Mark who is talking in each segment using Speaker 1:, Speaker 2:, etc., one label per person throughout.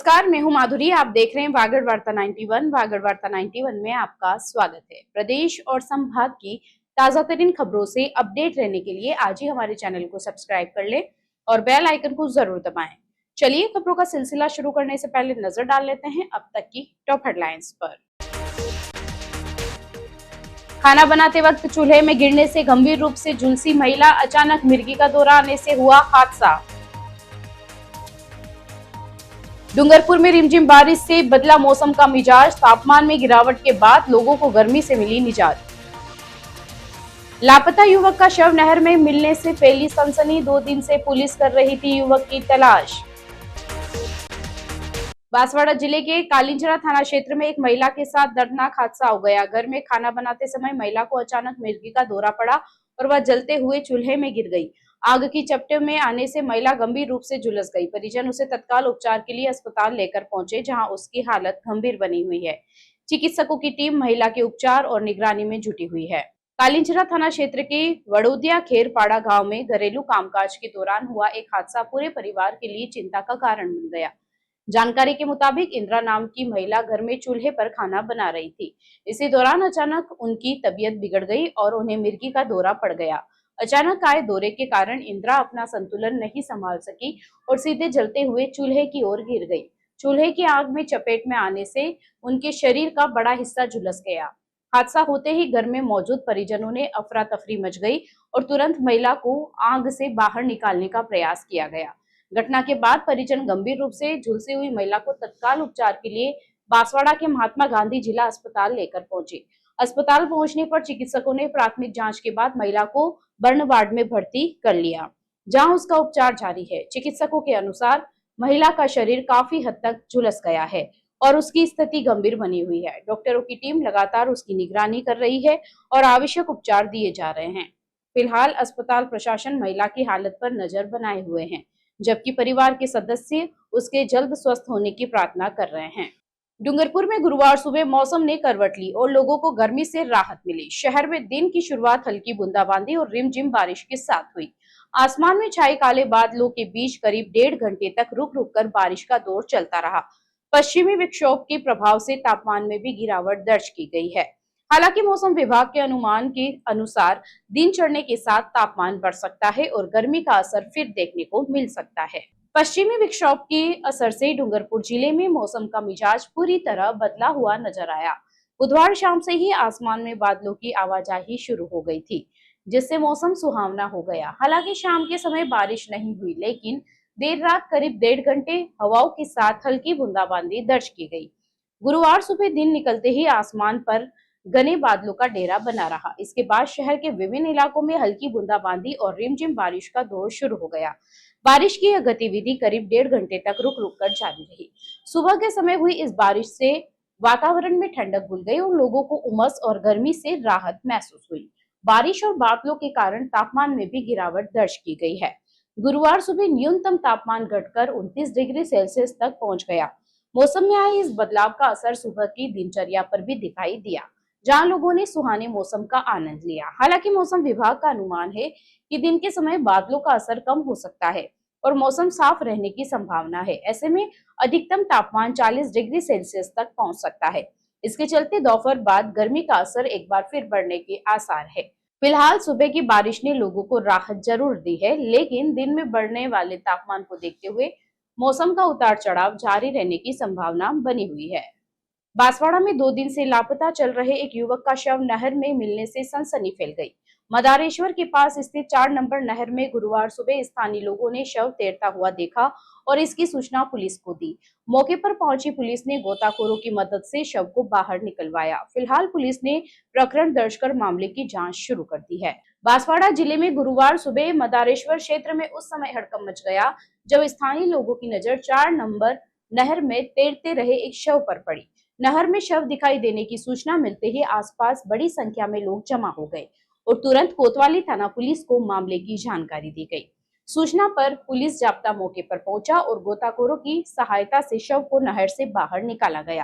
Speaker 1: नमस्कार, मैं हूं माधुरी। आप देख रहे हैं वागड़ वार्ता 91। वागड़ वार्ता 91 में आपका स्वागत है। प्रदेश और संभाग की ताजा तरीन खबरों से अपडेट रहने के लिए आज ही हमारे चैनल को सब्सक्राइब कर लें और बेल आइकन को जरूर दबाएं। चलिए खबरों का सिलसिला शुरू करने से पहले नजर डाल लेते हैं अब तक की टॉप हेडलाइंस पर। खाना बनाते वक्त चूल्हे में गिरने से गंभीर रूप से झुलसी महिला, अचानक मिर्गी का दौरा आने से हुआ हादसा। डूंगरपुर में रिमझिम बारिश से बदला मौसम का मिजाज, तापमान में गिरावट के बाद लोगों को गर्मी से मिली निजात। लापता युवक का शव नहर में मिलने से फैली सनसनी, 2 दिन से पुलिस कर रही थी युवक की तलाश। बांसवाड़ा जिले के कालिंजरा थाना क्षेत्र में एक महिला के साथ दर्दनाक हादसा हो गया। घर में खाना बनाते समय महिला को अचानक मिर्गी का दौरा पड़ा और वह जलते हुए चूल्हे में गिर गई। आग की चपेट में आने से महिला गंभीर रूप से झुलस गई। परिजन उसे तत्काल उपचार के लिए अस्पताल लेकर पहुंचे, जहां उसकी हालत गंभीर बनी हुई है। चिकित्सकों की टीम महिला के उपचार और निगरानी में जुटी हुई है। कालिंजरा थाना क्षेत्र के वडोदिया खेरपाड़ा गांव में घरेलू कामकाज के दौरान हुआ एक हादसा पूरे परिवार के लिए चिंता का कारण बन गया। जानकारी के मुताबिक इंदिरा नाम की महिला घर में चूल्हे पर खाना बना रही थी। इसी दौरान अचानक उनकी तबीयत बिगड़ गई और उन्हें मिर्गी का दौरा पड़ गया। अचानक आए दौरे के कारण इंदिरा अपना संतुलन नहीं संभाल सकी और सीधे जलते हुए चूल्हे की ओर गिर गई। चूल्हे की आग में चपेट में आने से उनके शरीर का बड़ा हिस्सा झुलस गया। हादसा होते ही घर में मौजूद परिजनों ने अफरा तफरी मच गई और तुरंत महिला को आग से बाहर निकालने का प्रयास किया गया। घटना के बाद परिजन गंभीर रूप से झुलसी हुई महिला को तत्काल उपचार के लिए बांसवाड़ा के महात्मा गांधी जिला अस्पताल लेकर पहुंचे। अस्पताल पहुंचने पर चिकित्सकों ने प्राथमिक जांच के बाद महिला को बर्न वार्ड में भर्ती कर लिया, जहां उसका उपचार जारी है। चिकित्सकों के अनुसार महिला का शरीर काफी हद तक झुलस गया है और उसकी स्थिति गंभीर बनी हुई है। डॉक्टरों की टीम लगातार उसकी निगरानी कर रही है और आवश्यक उपचार दिए जा रहे हैं। फिलहाल अस्पताल प्रशासन महिला की हालत पर नजर बनाए हुए हैं, जबकि परिवार के सदस्य उसके जल्द स्वस्थ होने की प्रार्थना कर रहे हैं। डूंगरपुर में गुरुवार सुबह मौसम ने करवट ली और लोगों को गर्मी से राहत मिली। शहर में दिन की शुरुआत हल्की बूंदाबांदी और रिमझिम बारिश के साथ हुई। आसमान में छाए काले बादलों के बीच करीब 1.5 घंटे तक रुक रुक कर बारिश का दौर चलता रहा। पश्चिमी विक्षोभ के प्रभाव से तापमान में भी गिरावट दर्ज की गई है। हालांकि मौसम विभाग के अनुमान के अनुसार दिन चढ़ने के साथ तापमान बढ़ सकता है और गर्मी का असर फिर देखने को मिल सकता है। पश्चिमी विक्षोभ के असर से डूंगरपुर जिले में मौसम का मिजाज पूरी तरह बदला हुआ नजर आया। बुधवार शाम से ही आसमान में बादलों की आवाजाही शुरू हो गई थी, जिससे मौसम सुहावना हो गया। हालांकि शाम के समय बारिश नहीं हुई, लेकिन देर रात करीब 1.5 घंटे हवाओं के साथ हल्की बूंदाबांदी दर्ज की गई। गुरुवार सुबह दिन निकलते ही आसमान पर घने बादलों का डेरा बना रहा। इसके बाद शहर के विभिन्न इलाकों में हल्की बूंदाबांदी और रिमझिम बारिश का दौर शुरू हो गया। बारिश की यह गतिविधि करीब 1.5 घंटे तक रुक रुक कर जारी रही। सुबह के समय हुई इस बारिश से वातावरण में ठंडक घुल गई और लोगों को उमस और गर्मी से राहत महसूस हुई। बारिश और बादलों के कारण तापमान में भी गिरावट दर्ज की गई है। गुरुवार सुबह न्यूनतम तापमान घटकर 29 डिग्री सेल्सियस तक पहुंच गया। मौसम में आए इस बदलाव का असर सुबह की दिनचर्या पर भी दिखाई दिया, जहां लोगों ने सुहाने मौसम का आनंद लिया। हालांकि मौसम विभाग का अनुमान है कि दिन के समय बादलों का असर कम हो सकता है और मौसम साफ रहने की संभावना है। ऐसे में अधिकतम तापमान 40 डिग्री सेल्सियस तक पहुंच सकता है। इसके चलते दोपहर बाद गर्मी का असर एक बार फिर बढ़ने के आसार है। फिलहाल सुबह की बारिश ने लोगों को राहत जरूर दी है, लेकिन दिन में बढ़ने वाले तापमान को देखते हुए मौसम का उतार चढ़ाव जारी रहने की संभावना बनी हुई है। बांसवाड़ा में 2 दिन से लापता चल रहे एक युवक का शव नहर में मिलने से सनसनी फैल गई। मदारेश्वर के पास स्थित 4 नंबर नहर में गुरुवार सुबह स्थानीय लोगों ने शव तैरता हुआ देखा और इसकी सूचना पुलिस को दी। मौके पर पहुंची पुलिस ने गोताखोरों की मदद से शव को बाहर निकलवाया। फिलहाल पुलिस ने प्रकरण दर्ज कर मामले की जांच शुरू कर दी है। बांसवाड़ा जिले में गुरुवार सुबह मदारेश्वर क्षेत्र में उस समय हड़कंप मच गया जब स्थानीय लोगों की नजर 4 नंबर नहर में तैरते रहे एक शव पर पड़ी। नहर में शव दिखाई देने की सूचना मिलते ही आसपास बड़ी संख्या में लोग जमा हो गए और तुरंत कोतवाली थाना पुलिस को मामले की जानकारी दी गई। सूचना पर पुलिस जाब्ता मौके पर पहुंचा और गोताखोरों की सहायता से शव को नहर से बाहर निकाला गया।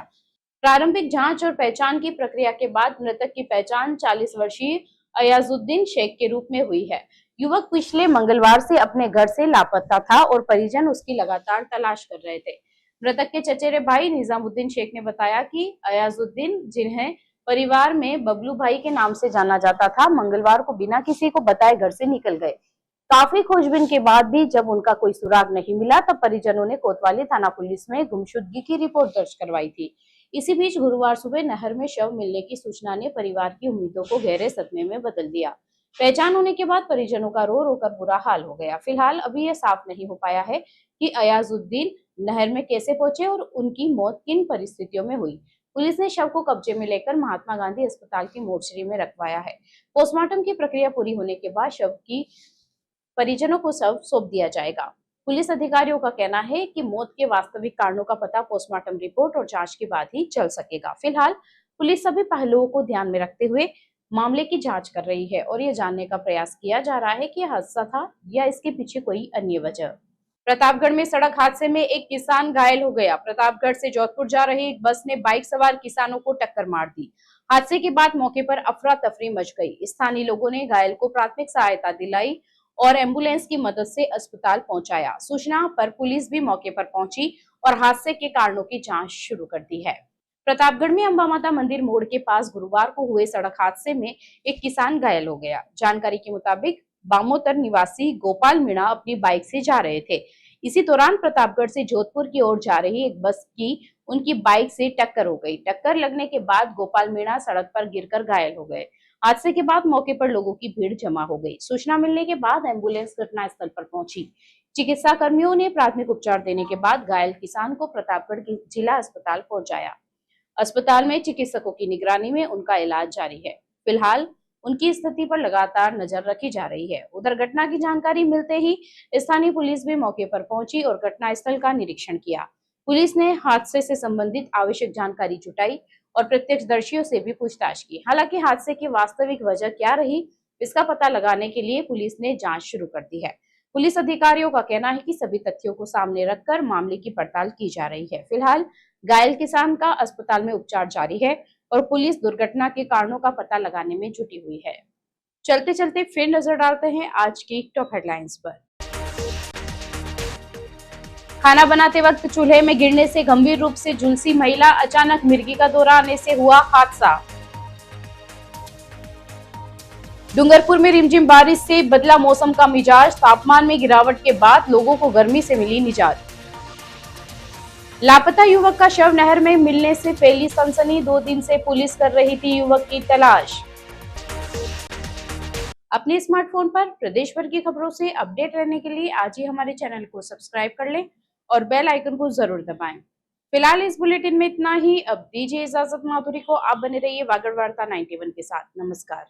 Speaker 1: प्रारंभिक जांच और पहचान की प्रक्रिया के बाद मृतक की पहचान 40 वर्षीय अयाजुद्दीन शेख के रूप में हुई है। युवक पिछले मंगलवार से अपने घर से लापता था और परिजन उसकी लगातार तलाश कर रहे थे। मृतक के चचेरे भाई निजामुद्दीन शेख ने बताया कि अयाजुद्दीन, जिन्हें परिवार में बबलू भाई के नाम से जाना जाता था, मंगलवार को बिना किसी को बताए घर से निकल गए। काफी खोजबीन के बाद भी जब उनका कोई सुराग नहीं मिला, तब परिजनों ने कोतवाली थाना पुलिस में गुमशुदगी की रिपोर्ट दर्ज करवाई थी। इसी बीच गुरुवार सुबह नहर में शव मिलने की सूचना ने परिवार की उम्मीदों को गहरे सदमे में बदल दिया। पहचान होने के बाद परिजनों का रो रो कर बुरा हाल हो गया। फिलहाल अभी यह साफ नहीं हो पाया है कि अयाजुद्दीन नहर में कैसे पहुंचे और उनकी मौत किन परिस्थितियों में हुई। पुलिस ने शव को कब्जे में लेकर महात्मा गांधी अस्पताल की मोर्चरी में रखवाया है। पोस्टमार्टम की प्रक्रिया पूरी होने के बाद शव की परिजनों को शव सौंप दिया जाएगा। पुलिस अधिकारियों का कहना है कि मौत के वास्तविक कारणों का पता पोस्टमार्टम रिपोर्ट और जांच के बाद ही चल सकेगा। फिलहाल पुलिस सभी पहलुओं को ध्यान में रखते हुए मामले की जांच कर रही है और ये जानने का प्रयास किया जा रहा है कि यह हादसा था या इसके पीछे कोई अन्य वजह। प्रतापगढ़ में सड़क हादसे में एक किसान घायल हो गया। प्रतापगढ़ से जोधपुर जा रही एक बस ने बाइक सवार किसानों को टक्कर मार दी। हादसे के बाद मौके पर अफरा तफरी मच गई। स्थानीय लोगों ने घायल को प्राथमिक सहायता दिलाई और एम्बुलेंस की मदद से अस्पताल पहुंचाया। सूचना पर पुलिस भी मौके पर पहुंची और हादसे के कारणों की जांच शुरू कर दी है। प्रतापगढ़ में अंबा माता मंदिर मोड़ के पास गुरुवार को हुए सड़क हादसे में एक किसान घायल हो गया। जानकारी के मुताबिक बामोतर निवासी गोपाल मीणा अपनी बाइक से जा रहे थे। इसी दौरान प्रतापगढ़ से जोधपुर की ओर जा रही एक बस की उनकी बाइक से टक्कर हो गई। टक्कर लगने के बाद गोपाल मीणा सड़क पर गिरकर घायल हो गए। हादसे के बाद मौके पर लोगों की भीड़ जमा हो गई। सूचना मिलने के बाद एम्बुलेंस घटनास्थल पर पहुंची। चिकित्सा कर्मियों ने प्राथमिक उपचार देने के बाद घायल किसान को प्रतापगढ़ के जिला अस्पताल पहुंचाया। अस्पताल में चिकित्सकों की निगरानी में उनका इलाज जारी है। फिलहाल उनकी स्थिति पर लगातार नजर रखी जा रही है। उधर घटना की जानकारी मिलते ही स्थानीय पुलिस भी मौके पर पहुंची और घटनास्थल का निरीक्षण किया। पुलिस ने हादसे से संबंधित आवश्यक जानकारी जुटाई और प्रत्यक्षदर्शियों से भी पूछताछ की। हालांकि हादसे की वास्तविक वजह क्या रही, इसका पता लगाने के लिए पुलिस ने जांच शुरू कर दी है। पुलिस अधिकारियों का कहना है कि सभी तथ्यों को सामने रखकर मामले की पड़ताल की जा रही है। फिलहाल घायल किसान का अस्पताल में उपचार जारी है और पुलिस दुर्घटना के कारणों का पता लगाने में जुटी हुई है। चलते चलते फिर नजर डालते हैं आज की टॉप हेडलाइंस पर। खाना बनाते वक्त चूल्हे में गिरने से गंभीर रूप से झुलसी महिला, अचानक मिर्गी का दौरा आने से हुआ हादसा। डूंगरपुर में रिमझिम बारिश से बदला मौसम का मिजाज, तापमान में गिरावट के बाद लोगों को गर्मी से मिली निजात। लापता युवक का शव नहर में मिलने से फैली सनसनी, 2 दिन से पुलिस कर रही थी युवक की तलाश। अपने स्मार्टफोन पर प्रदेश भर की खबरों से अपडेट रहने के लिए आज ही हमारे चैनल को सब्सक्राइब कर लें और बेल आइकन को जरूर दबाएं। फिलहाल इस बुलेटिन में इतना ही। अब दीजिए इजाजत माधुरी को। आप बने रहिए वागड़ वार्ता 91 के साथ। नमस्कार।